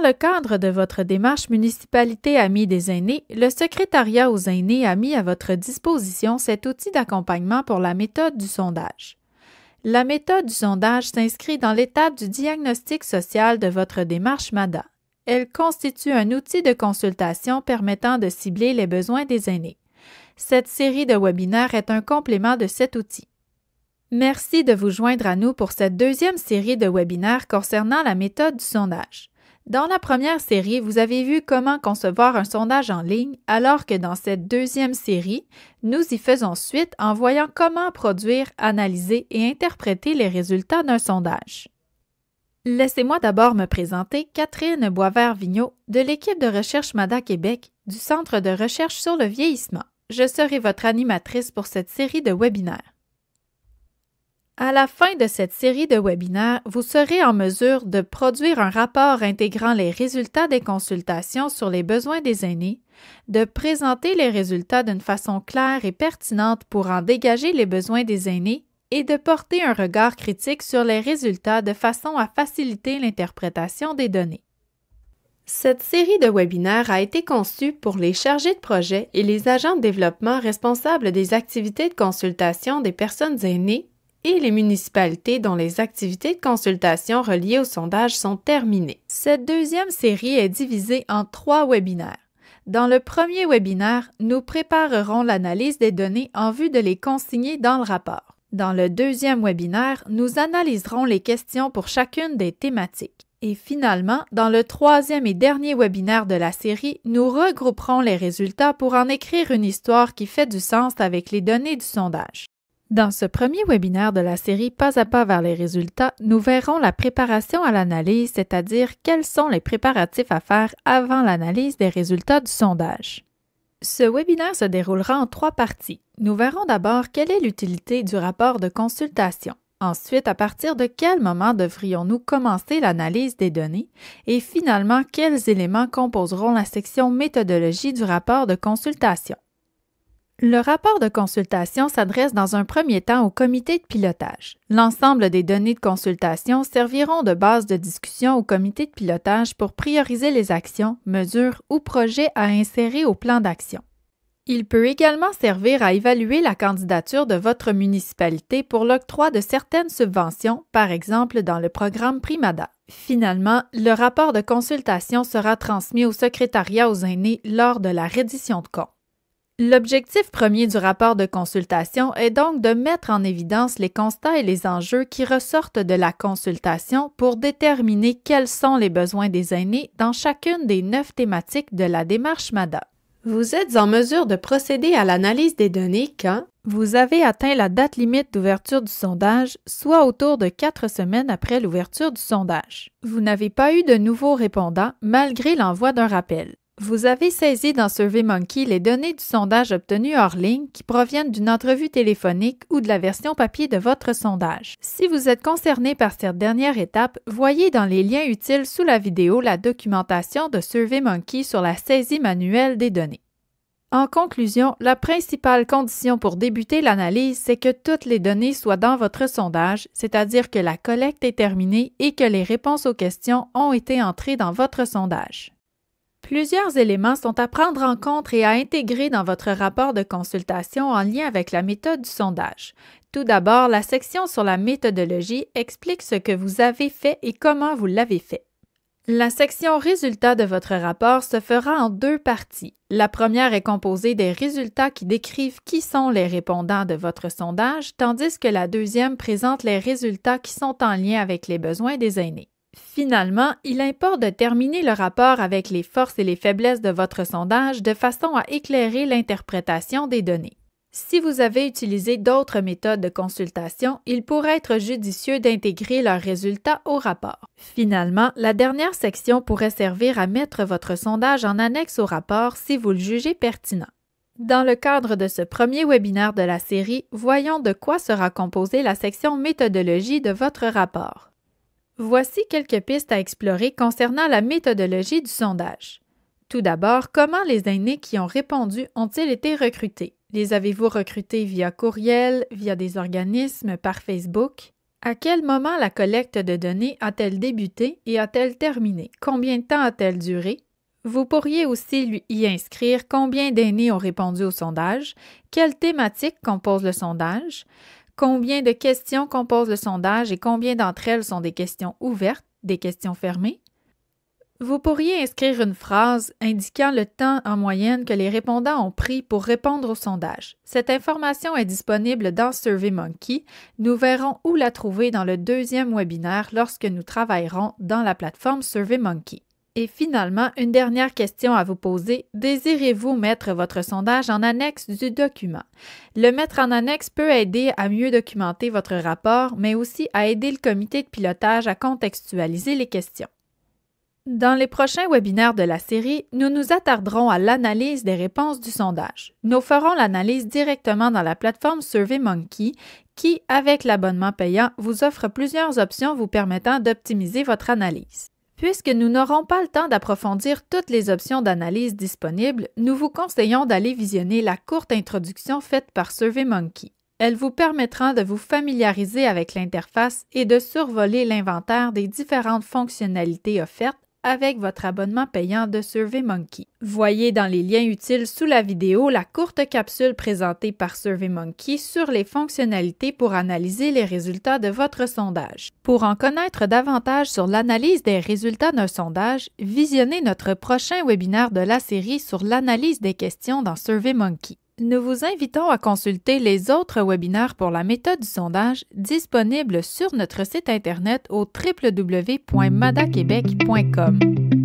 Dans le cadre de votre démarche Municipalité Amis des aînés, le secrétariat aux aînés a mis à votre disposition cet outil d'accompagnement pour la méthode du sondage. La méthode du sondage s'inscrit dans l'étape du diagnostic social de votre démarche MADA. Elle constitue un outil de consultation permettant de cibler les besoins des aînés. Cette série de webinaires est un complément de cet outil. Merci de vous joindre à nous pour cette deuxième série de webinaires concernant la méthode du sondage. Dans la première série, vous avez vu comment concevoir un sondage en ligne, alors que dans cette deuxième série, nous y faisons suite en voyant comment produire, analyser et interpréter les résultats d'un sondage. Laissez-moi d'abord me présenter Catherine Boisvert-Vigneault de l'équipe de recherche MADA Québec du Centre de recherche sur le vieillissement. Je serai votre animatrice pour cette série de webinaires. À la fin de cette série de webinaires, vous serez en mesure de produire un rapport intégrant les résultats des consultations sur les besoins des aînés, de présenter les résultats d'une façon claire et pertinente pour en dégager les besoins des aînés et de porter un regard critique sur les résultats de façon à faciliter l'interprétation des données. Cette série de webinaires a été conçue pour les chargés de projet et les agents de développement responsables des activités de consultation des personnes aînées et les municipalités dont les activités de consultation reliées au sondage sont terminées. Cette deuxième série est divisée en 3 webinaires. Dans le premier webinaire, nous préparerons l'analyse des données en vue de les consigner dans le rapport. Dans le deuxième webinaire, nous analyserons les questions pour chacune des thématiques. Et finalement, dans le troisième et dernier webinaire de la série, nous regrouperons les résultats pour en écrire une histoire qui fait du sens avec les données du sondage. Dans ce premier webinaire de la série Pas à pas vers les résultats, nous verrons la préparation à l'analyse, c'est-à-dire quels sont les préparatifs à faire avant l'analyse des résultats du sondage. Ce webinaire se déroulera en 3 parties. Nous verrons d'abord quelle est l'utilité du rapport de consultation. Ensuite, à partir de quel moment devrions-nous commencer l'analyse des données? Et finalement, quels éléments composeront la section méthodologie du rapport de consultation? Le rapport de consultation s'adresse dans un premier temps au comité de pilotage. L'ensemble des données de consultation serviront de base de discussion au comité de pilotage pour prioriser les actions, mesures ou projets à insérer au plan d'action. Il peut également servir à évaluer la candidature de votre municipalité pour l'octroi de certaines subventions, par exemple dans le programme Primada. Finalement, le rapport de consultation sera transmis au secrétariat aux aînés lors de la reddition de comptes. L'objectif premier du rapport de consultation est donc de mettre en évidence les constats et les enjeux qui ressortent de la consultation pour déterminer quels sont les besoins des aînés dans chacune des 9 thématiques de la démarche MADA. Vous êtes en mesure de procéder à l'analyse des données quand vous avez atteint la date limite d'ouverture du sondage, soit autour de 4 semaines après l'ouverture du sondage. Vous n'avez pas eu de nouveaux répondants malgré l'envoi d'un rappel. Vous avez saisi dans SurveyMonkey les données du sondage obtenues hors ligne qui proviennent d'une entrevue téléphonique ou de la version papier de votre sondage. Si vous êtes concerné par cette dernière étape, voyez dans les liens utiles sous la vidéo la documentation de SurveyMonkey sur la saisie manuelle des données. En conclusion, la principale condition pour débuter l'analyse, c'est que toutes les données soient dans votre sondage, c'est-à-dire que la collecte est terminée et que les réponses aux questions ont été entrées dans votre sondage. Plusieurs éléments sont à prendre en compte et à intégrer dans votre rapport de consultation en lien avec la méthode du sondage. Tout d'abord, la section sur la méthodologie explique ce que vous avez fait et comment vous l'avez fait. La section résultats de votre rapport se fera en 2 parties. La première est composée des résultats qui décrivent qui sont les répondants de votre sondage, tandis que la deuxième présente les résultats qui sont en lien avec les besoins des aînés. Finalement, il importe de terminer le rapport avec les forces et les faiblesses de votre sondage de façon à éclairer l'interprétation des données. Si vous avez utilisé d'autres méthodes de consultation, il pourrait être judicieux d'intégrer leurs résultats au rapport. Finalement, la dernière section pourrait servir à mettre votre sondage en annexe au rapport si vous le jugez pertinent. Dans le cadre de ce premier webinaire de la série, voyons de quoi sera composée la section méthodologie de votre rapport. Voici quelques pistes à explorer concernant la méthodologie du sondage. Tout d'abord, comment les aînés qui ont répondu ont-ils été recrutés? Les avez-vous recrutés via courriel, via des organismes, par Facebook? À quel moment la collecte de données a-t-elle débuté et a-t-elle terminé? Combien de temps a-t-elle duré? Vous pourriez aussi y inscrire combien d'aînés ont répondu au sondage, quelle thématique compose le sondage, combien de questions compose le sondage et combien d'entre elles sont des questions ouvertes, des questions fermées. Vous pourriez inscrire une phrase indiquant le temps en moyenne que les répondants ont pris pour répondre au sondage. Cette information est disponible dans SurveyMonkey. Nous verrons où la trouver dans le deuxième webinaire lorsque nous travaillerons dans la plateforme SurveyMonkey. Et finalement, une dernière question à vous poser. Désirez-vous mettre votre sondage en annexe du document? Le mettre en annexe peut aider à mieux documenter votre rapport, mais aussi à aider le comité de pilotage à contextualiser les questions. Dans les prochains webinaires de la série, nous nous attarderons à l'analyse des réponses du sondage. Nous ferons l'analyse directement dans la plateforme SurveyMonkey qui, avec l'abonnement payant, vous offre plusieurs options vous permettant d'optimiser votre analyse. Puisque nous n'aurons pas le temps d'approfondir toutes les options d'analyse disponibles, nous vous conseillons d'aller visionner la courte introduction faite par SurveyMonkey. Elle vous permettra de vous familiariser avec l'interface et de survoler l'inventaire des différentes fonctionnalités offertes avec votre abonnement payant de SurveyMonkey. Voyez dans les liens utiles sous la vidéo la courte capsule présentée par SurveyMonkey sur les fonctionnalités pour analyser les résultats de votre sondage. Pour en connaître davantage sur l'analyse des résultats d'un sondage, visionnez notre prochain webinaire de la série sur l'analyse des questions dans SurveyMonkey. Nous vous invitons à consulter les autres webinaires pour la méthode du sondage disponibles sur notre site Internet au www.madaquebec.com.